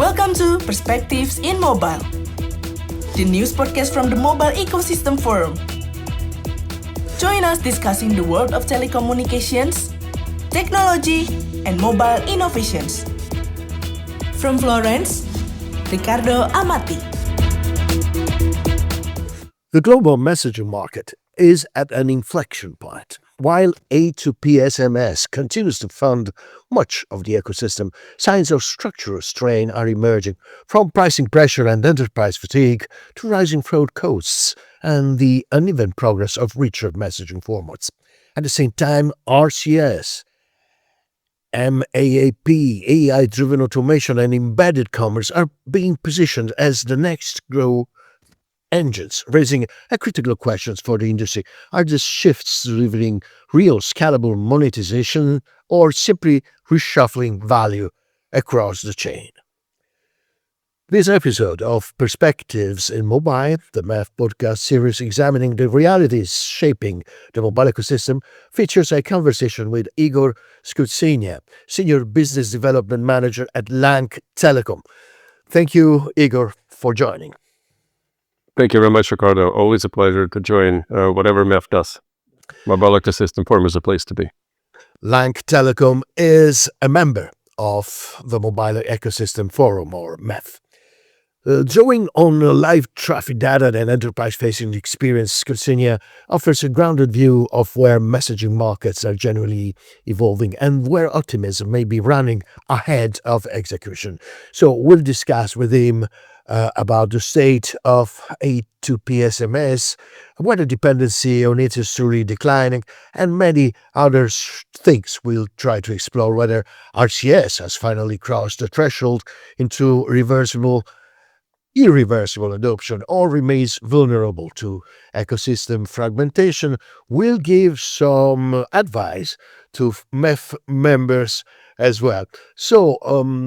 Welcome to Perspectives in Mobile, the news podcast from the Mobile Ecosystem Forum. Join us discussing the world of telecommunications, technology, and mobile innovations. From Florence, Riccardo, Amati. The global messaging market is at an inflection point. While A2P SMS continues to fund much of the ecosystem, signs of structural strain are emerging, from pricing pressure and enterprise fatigue to rising fraud costs and the uneven progress of richer messaging formats. At the same time, RCS, MAAP, AI-driven automation, and embedded commerce are being positioned as the next growth engines, raising a critical questions for the industry. Are these shifts delivering real scalable monetization or simply reshuffling value across the chain? This episode of Perspectives in Mobile, the MEF podcast series examining the realities shaping the mobile ecosystem, features a conversation with Igor Skutsenya, Senior Business Development Manager at LANCK Telecom. Thank you, Igor, for joining. Thank you very much, Riccardo. Always a pleasure to join whatever MEF does. Mobile Ecosystem Forum is a place to be. LANCK Telecom is a member of the Mobile Ecosystem Forum, or MEF. Drawing on live traffic data and enterprise-facing experience, Skutsenya offers a grounded view of where messaging markets are generally evolving and where optimism may be running ahead of execution. So we'll discuss with him about the state of A2P SMS, whether dependency on it is truly declining, and many other things. We'll try to explore whether RCS has finally crossed the threshold into irreversible adoption or remains vulnerable to ecosystem fragmentation. We'll give some advice to MEF members as well. So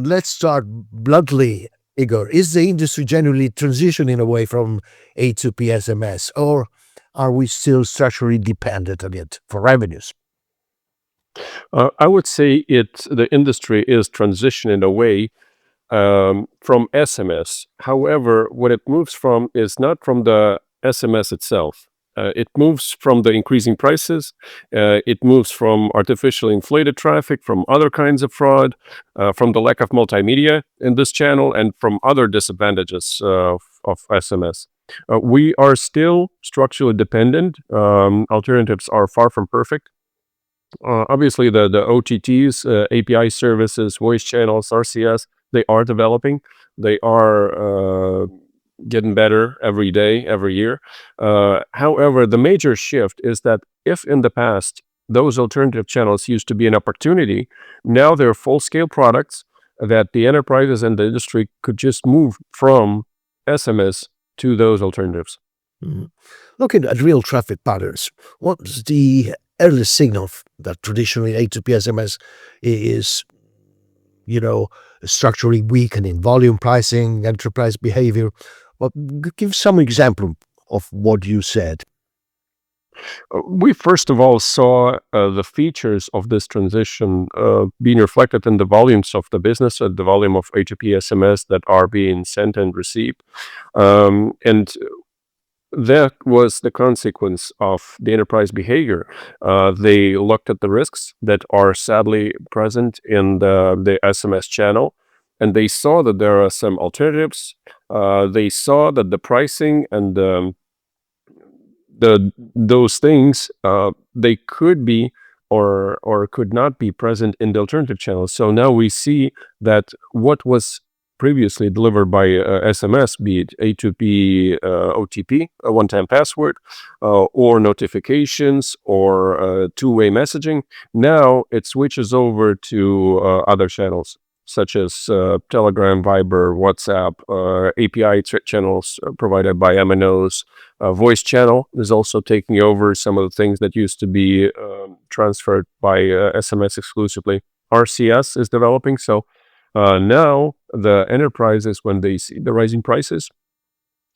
let's start bluntly. Igor, is the industry generally transitioning away from A2P SMS, or are we still structurally dependent on it for revenues? I would say the industry is transitioning away from SMS. However, what it moves from is not from the SMS itself. It moves from the increasing prices. It moves from artificially inflated traffic, from other kinds of fraud, from the lack of multimedia in this channel, and from other disadvantages of SMS. We are still structurally dependent. Alternatives are far from perfect. Obviously, the OTTs, API services, voice channels, RCS, they are developing. They are getting better every day, every year. However, the major shift is that if in the past those alternative channels used to be an opportunity, now they're full-scale products that the enterprises and the industry could just move from SMS to those alternatives. Mm-hmm. Looking at real traffic patterns, what's the early signal that traditionally A2P SMS is, structurally weakening volume pricing, enterprise behavior? Well, give some example of what you said. We first of all saw the features of this transition being reflected in the volumes of the business, the volume of A2P SMS that are being sent and received. And that was the consequence of the enterprise behavior. They looked at the risks that are sadly present in the SMS channel, and they saw that there are some alternatives. They saw that the pricing and those things they could be or could not be present in the alternative channels. So now we see that what was previously delivered by SMS, be it A2P OTP, a one-time password, or notifications, or two-way messaging, now it switches over to other channels, such as Telegram, Viber, WhatsApp, API channels provided by MNOs. Voice channel is also taking over some of the things that used to be transferred by SMS exclusively. RCS is developing, so now the enterprises, when they see the rising prices,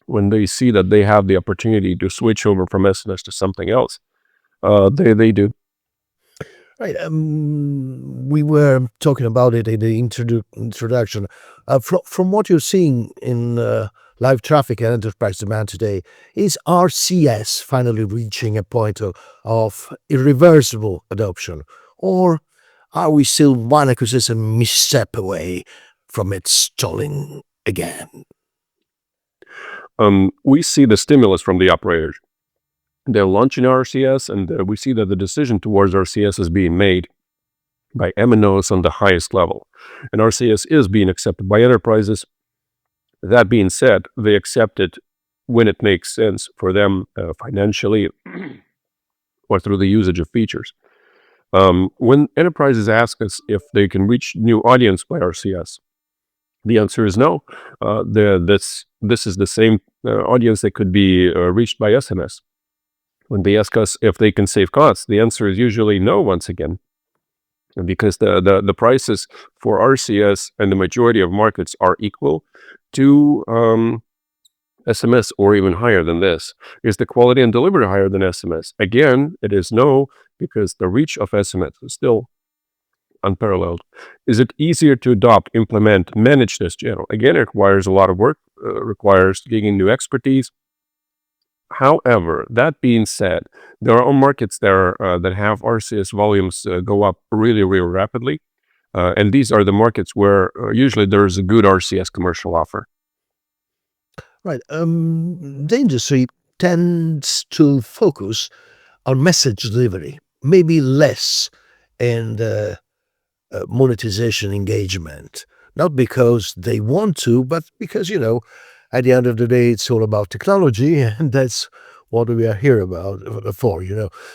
when they see that they have the opportunity to switch over from SMS to something else, they do. Right. We were talking about it in the introduction. From what you're seeing in live traffic and enterprise demand today, is RCS finally reaching a point of irreversible adoption? Or are we still one ecosystem misstep away from it stalling again? We see the stimulus from the operators. They're launching RCS, and we see that the decision towards RCS is being made by MNOs on the highest level. And RCS is being accepted by enterprises. That being said, they accept it when it makes sense for them financially or through the usage of features. When enterprises ask us if they can reach new audience by RCS, the answer is no. This is the same audience that could be reached by SMS. When they ask us if they can save costs, the answer is usually no once again, because the prices for RCS and the majority of markets are equal to SMS or even higher than this. Is the quality and delivery higher than SMS? Again, it is no, because the reach of SMS is still unparalleled. Is it easier to adopt, implement, manage this channel? Again, it requires a lot of work, requires gaining new expertise. However, that being said, there are markets there that have RCS volumes go up really, really rapidly. And these are the markets where usually there is a good RCS commercial offer. Right. The industry tends to focus on message delivery, maybe less in the monetization engagement. Not because they want to, but because, at the end of the day, it's all about technology, and that's what we are here about for.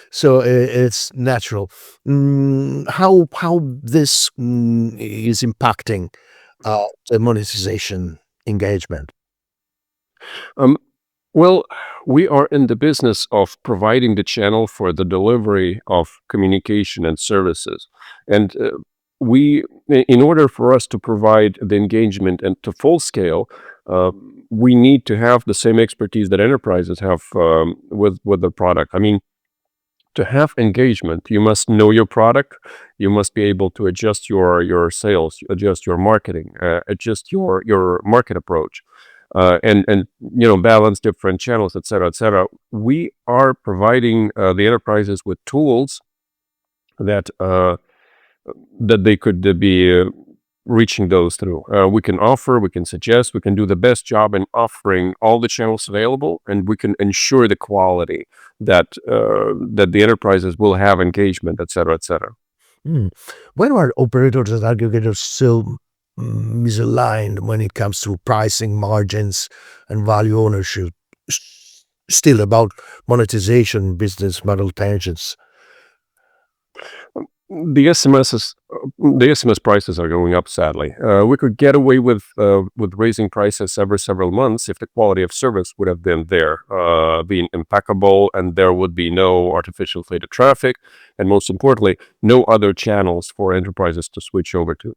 So it's natural. How this is impacting the monetization engagement? Um, well, we are in the business of providing the channel for the delivery of communication and services. And in order for us to provide the engagement and to full scale, uh, we need to have the same expertise that enterprises have with the product. I mean, to have engagement, you must know your product. You must be able to adjust your sales, adjust your marketing, adjust your market approach, and balance different channels, et cetera, et cetera. We are providing the enterprises with tools that that they could be reaching those through. We can offer, we can suggest, we can do the best job in offering all the channels available, and we can ensure the quality that the enterprises will have engagement, et cetera, et cetera. Hmm. When are operators and aggregators still misaligned when it comes to pricing, margins, and value ownership? Still about monetization, business model tensions. The SMS prices are going up. Sadly, we could get away with raising prices every several months if the quality of service would have been there, being impeccable, and there would be no artificial inflated traffic, and most importantly, no other channels for enterprises to switch over to.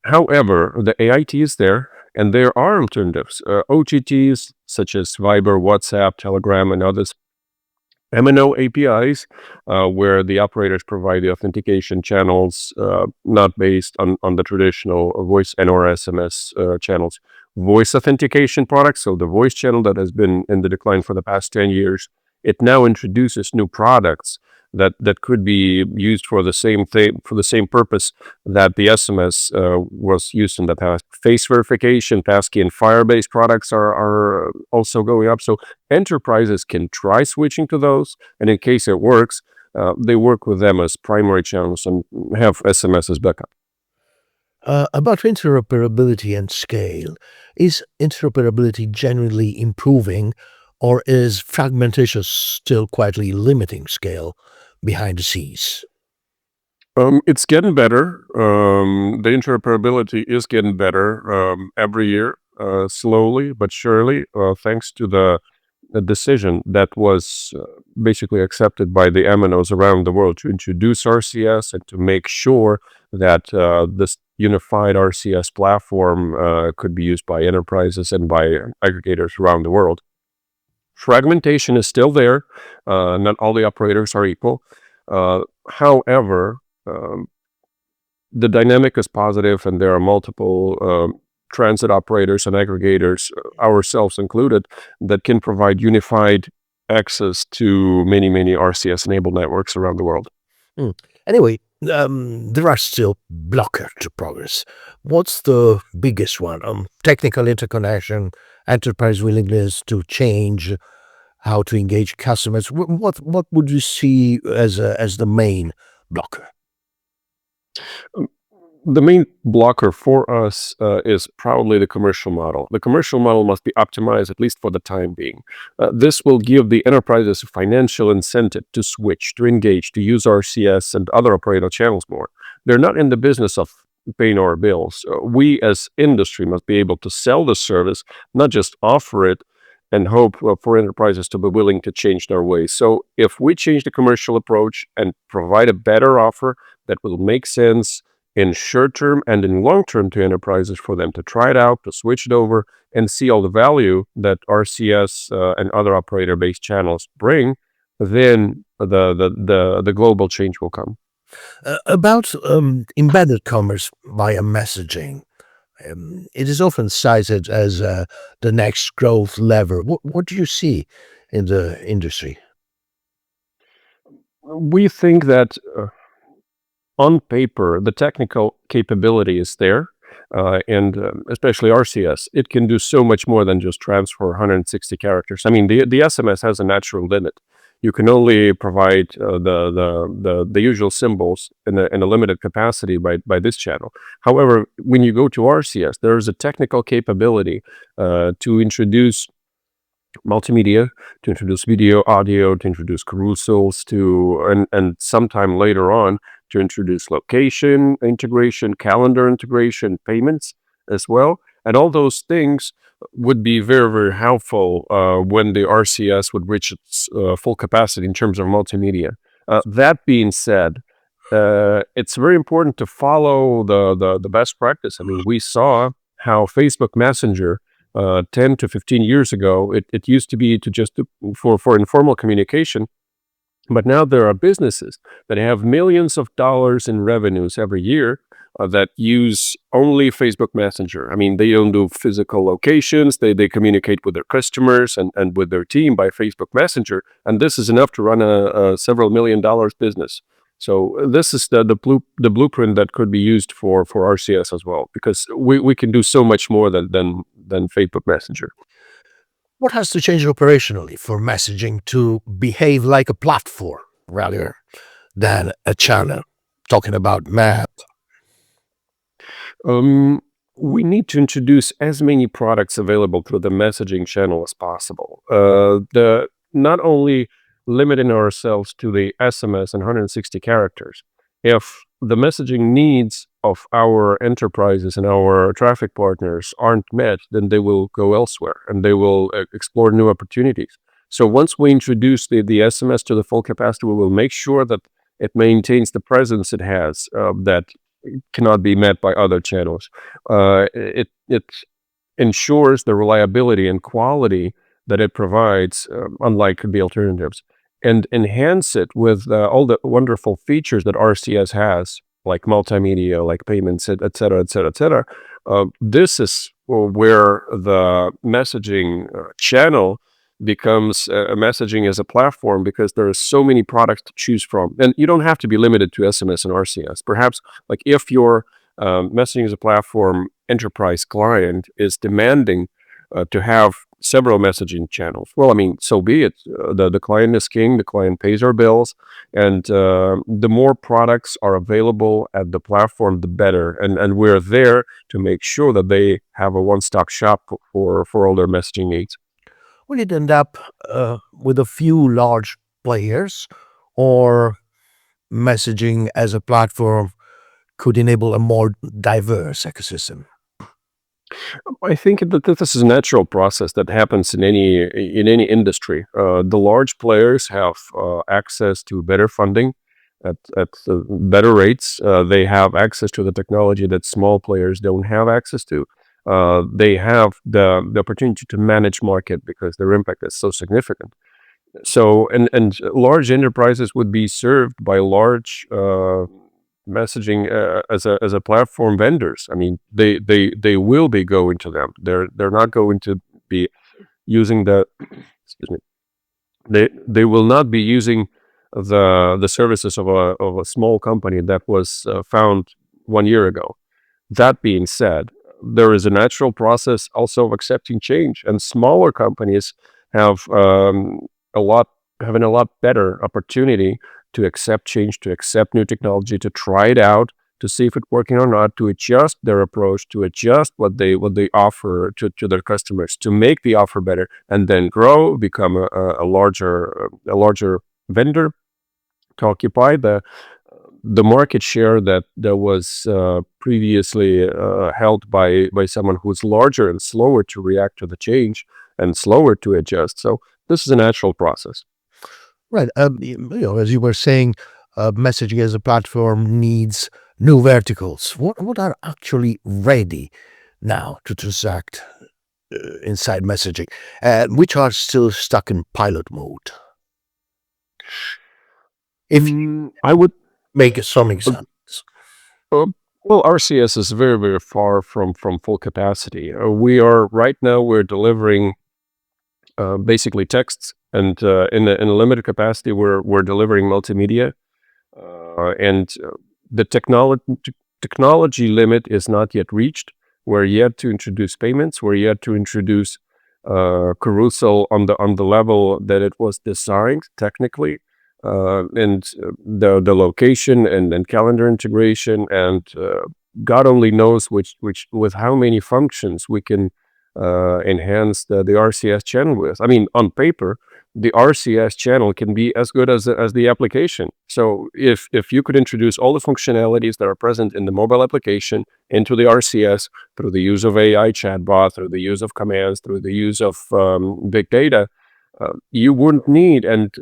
However, the AIT is there, and there are alternatives. OTTs such as Viber, WhatsApp, Telegram, and others, MNO APIs, where the operators provide the authentication channels not based on the traditional voice and or SMS channels. Voice authentication products, so the voice channel that has been in the decline for the past 10 years, it now introduces new products that could be used for the same thing, for the same purpose that the SMS was used in the past. Face verification, passkey, and Firebase products are also going up. So enterprises can try switching to those, and in case it works, they work with them as primary channels and have SMS as backup. About interoperability and scale, is interoperability genuinely improving, or is fragmentation still quietly limiting scale behind the scenes? It's getting better. The interoperability is getting better every year, slowly but surely, thanks to the decision that was basically accepted by the MNOs around the world to introduce RCS and to make sure that this unified RCS platform could be used by enterprises and by aggregators around the world. Fragmentation is still there. Not all the operators are equal. However, the dynamic is positive, and there are multiple transit operators and aggregators, ourselves included, that can provide unified access to many, many RCS-enabled networks around the world. Anyway, there are still blockers to progress. What's the biggest one? Technical interconnection, enterprise willingness to change, how to engage customers. What would you see as the main blocker? The main blocker for us is probably the commercial model. The commercial model must be optimized, at least for the time being. This will give the enterprises a financial incentive to switch, to engage, to use RCS and other operator channels more. They're not in the business of paying our bills. We as industry must be able to sell the service, not just offer it and hope for enterprises to be willing to change their ways. So if we change the commercial approach and provide a better offer that will make sense in short term and in long term to enterprises, for them to try it out, to switch it over, and see all the value that RCS and other operator-based channels bring, then the global change will come. About embedded commerce via messaging. It is often cited as the next growth lever. What do you see in the industry? We think that on paper, the technical capability is there, and especially RCS, it can do so much more than just transfer 160 characters. I mean, the SMS has a natural limit. You can only provide the usual symbols in a limited capacity by this channel. However, when you go to RCS, there is a technical capability to introduce multimedia, to introduce video, audio, to introduce carousels, and sometime later on to introduce location integration, calendar integration, payments as well. And all those things would be very, very helpful when the RCS would reach its full capacity in terms of multimedia. That being said, it's very important to follow the best practice. I mean, we saw how Facebook Messenger 10 to 15 years ago, it used to be for informal communication. But now there are businesses that have millions of dollars in revenues every year that use only Facebook Messenger. I mean, they don't do physical locations. They communicate with their customers and with their team by Facebook Messenger. And this is enough to run a several $million business. So this is the blueprint that could be used for RCS as well, because we can do so much more than Facebook Messenger. What has to change operationally for messaging to behave like a platform rather than a channel? Talking about map. We need to introduce as many products available through the messaging channel as possible. Not only limiting ourselves to the SMS and 160 characters. If the messaging needs of our enterprises and our traffic partners aren't met, then they will go elsewhere and they will explore new opportunities. So once we introduce the SMS to the full capacity, we will make sure that it maintains the presence it has that cannot be met by other channels. It ensures the reliability and quality that it provides, unlike the alternatives, and enhance it with all the wonderful features that RCS has, like multimedia, like payments, et cetera, et cetera, et cetera. This is where the messaging channel becomes a messaging as a platform, because there are so many products to choose from. And you don't have to be limited to SMS and RCS. Perhaps, like, if your messaging as a platform enterprise client is demanding to have several messaging channels, well, I mean, so be it. The client is king, the client pays our bills, and the more products are available at the platform, the better. And we're there to make sure that they have a one-stop shop for all their messaging needs. Will it end up with a few large players, or messaging as a platform could enable a more diverse ecosystem? I think that this is a natural process that happens in any industry. The large players have access to better funding at better rates. They have access to the technology that small players don't have access to. They have the opportunity to manage market because their impact is so significant. So, and large enterprises would be served by large messaging as a platform vendors. I mean, they will be going to them. They're not going to be using the excuse me. They will not be using the services of a small company that was found 1 year ago. That being said, there is a natural process also of accepting change, and smaller companies have a lot having a lot better opportunity to accept change, to accept new technology, to try it out, to see if it's working or not, to adjust their approach, to adjust what they offer to their customers, to make the offer better, and then grow, become a larger vendor to occupy the market share that was previously held by someone who's larger and slower to react to the change and slower to adjust. So this is a natural process. Right. As you were saying, messaging as a platform needs new verticals. What are actually ready now to transact inside messaging, which are still stuck in pilot mode? If you I would make some examples. uh, well, RCS is very, very far from full capacity. We're delivering basically texts, and in a limited capacity, we're delivering multimedia, and the technology limit is not yet reached. We're yet to introduce payments. We're yet to introduce carousel on the level that it was designed technically, and the location and calendar integration, and God only knows which with how many functions we can enhance the RCS channel with. I mean, on paper, the RCS channel can be as good as the application. So if you could introduce all the functionalities that are present in the mobile application into the RCS through the use of AI chatbot, through the use of commands, through the use of big data, you wouldn't need, and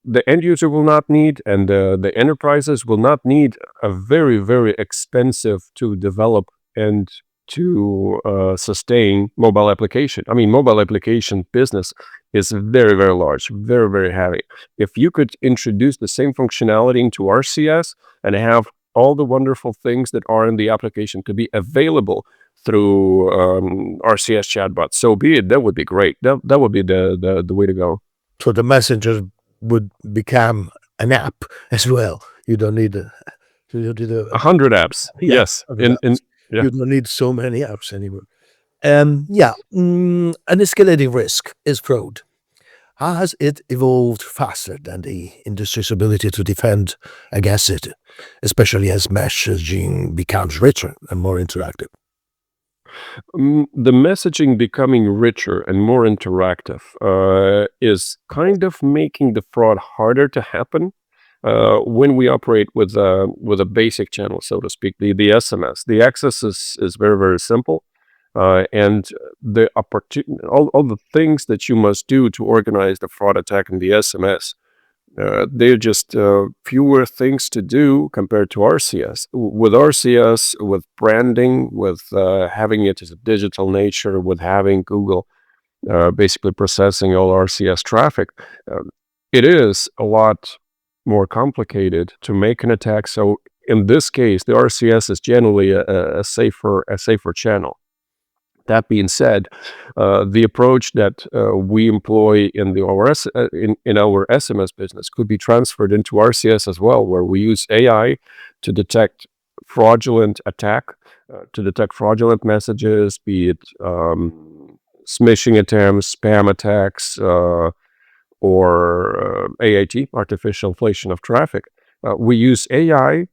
the end user will not need, and the enterprises will not need a very, very expensive to develop and to sustain mobile application. I mean, mobile application business is very, very large, very, very heavy. If you could introduce the same functionality into RCS and have all the wonderful things that are in the application to be available through RCS chatbot, so be it. That would be great. That would be the way to go. So the messenger would become an app as well. You don't need a, you don't need a 100 apps, yeah, yes. other apps. Yeah. You don't need so many apps anymore. An escalating risk is fraud. Has it evolved faster than the industry's ability to defend against it, especially as messaging becomes richer and more interactive? The messaging becoming richer and more interactive is kind of making the fraud harder to happen when we operate with a basic channel, so to speak, the SMS. The access is very, very simple, and all the things that you must do to organize the fraud attack in the SMS, they're just fewer things to do compared to RCS. With RCS, with branding, with having it as a digital nature, with having Google basically processing all RCS traffic, it is a lot more complicated to make an attack. So in this case, the RCS is generally a safer channel. That being said, the approach that we employ in our SMS business could be transferred into RCS as well, where we use AI to detect fraudulent attack, to detect fraudulent messages, be it smishing attempts, spam attacks, or AIT, artificial inflation of traffic. We use AI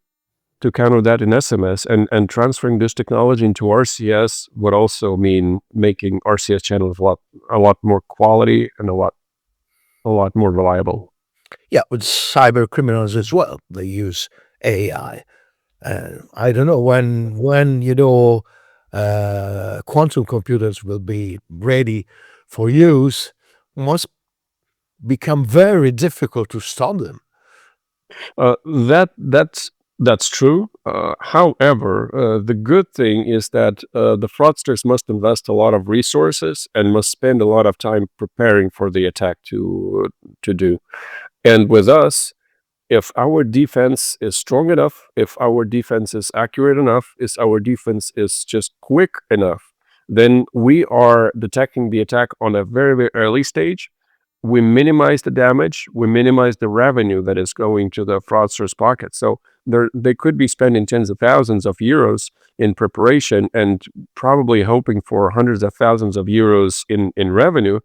to counter that in SMS, and transferring this technology into RCS would also mean making RCS channels a lot more quality and a lot more reliable. Yeah, with cyber criminals as well, they use AI. I don't know when quantum computers will be ready for use. Must become very difficult to stop them. That's true. However, the good thing is that the fraudsters must invest a lot of resources and must spend a lot of time preparing for the attack to do. And with us, If our defense is strong enough, if our defense is accurate enough, if our defense is just quick enough, then we are detecting the attack on a very, very early stage. We minimize the damage, we minimize the revenue that is going to the fraudster's pocket. So they could be spending tens of thousands of euros in preparation and probably hoping for hundreds of thousands of euros in revenue.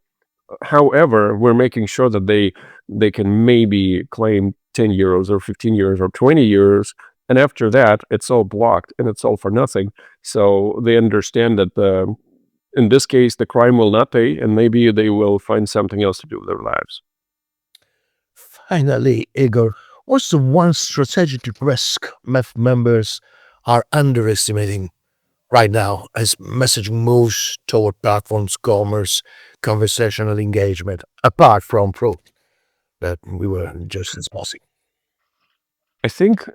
However, we're making sure that they can maybe claim 10 euros or 15 euros or 20 euros. And after that, it's all blocked and it's all for nothing. So they understand that in this case, the crime will not pay, and maybe they will find something else to do with their lives. Finally, Igor, what's the one strategic risk MEF members are underestimating right now as messaging moves toward platforms, commerce, conversational engagement, apart from fraud that we were just discussing? I think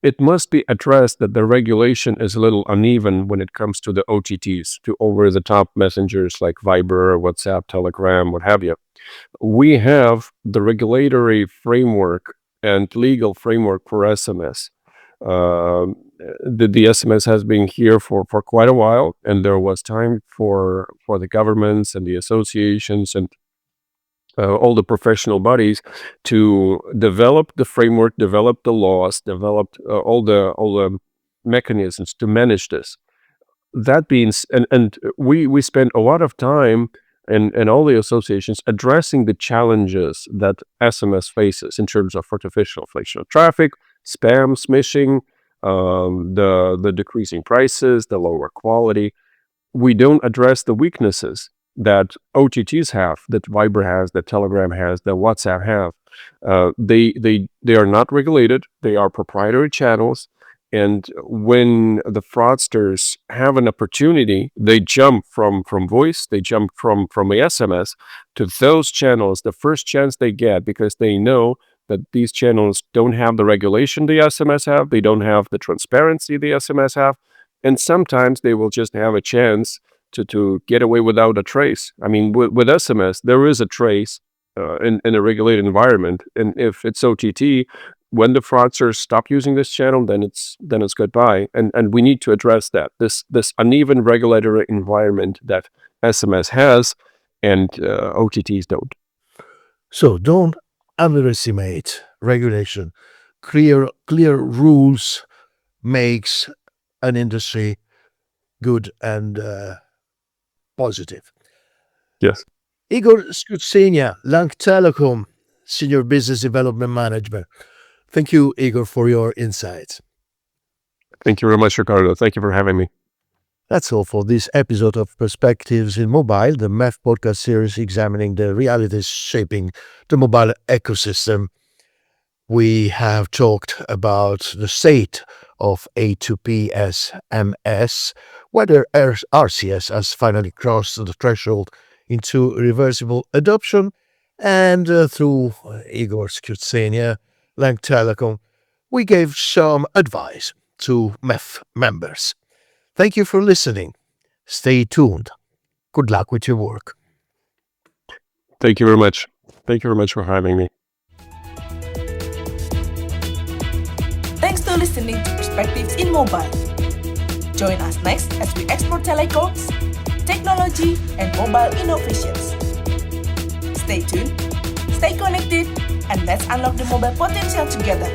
it must be addressed that the regulation is a little uneven when it comes to the OTTs, to over-the-top messengers like Viber, WhatsApp, Telegram, what have you. We have the regulatory framework and legal framework for SMS. The SMS has been here for quite a while, and there was time for the governments and the associations and all the professional bodies to develop the framework, develop the laws, develop all the mechanisms to manage this. That means, and we spend a lot of time and all the associations addressing the challenges that SMS faces in terms of artificial inflation of traffic, spam, smishing, the decreasing prices, the lower quality. We don't address the weaknesses that OTTs have, that Viber has, that Telegram has, that WhatsApp have. They are not regulated. They are proprietary channels. And when the fraudsters have an opportunity, they jump from voice, they jump from a SMS to those channels the first chance they get, because they know that these channels don't have the regulation the SMS have, they don't have the transparency the SMS have, and sometimes they will just have a chance to get away without a trace. I mean, with SMS, there is a trace in a regulated environment, and if it's OTT, when the fraudsters stop using this channel, then it's goodbye. And we need to address that, this uneven regulatory environment that SMS has and OTTs don't. So don't underestimate regulation. Clear rules makes an industry good and positive. Yes. Igor Skutsenya, LANCK Telecom, Senior Business Development Manager. Thank you, Igor, for your insights. Thank you very much, Riccardo. Thank you for having me. That's all for this episode of Perspectives in Mobile, the MEF podcast series examining the realities shaping the mobile ecosystem. We have talked about the state of A2P SMS, whether RCS has finally crossed the threshold into reversible adoption, and through Igor Skutsenya, LANCK Telecom, we gave some advice to MEF members. Thank you for listening. Stay tuned. Good luck with your work. Thank you very much. Thank you very much for having me. Thanks for listening to Perspectives in Mobile. Join us next as we explore telecoms, technology, and mobile innovations. Stay tuned, stay connected, and let's unlock the mobile potential together.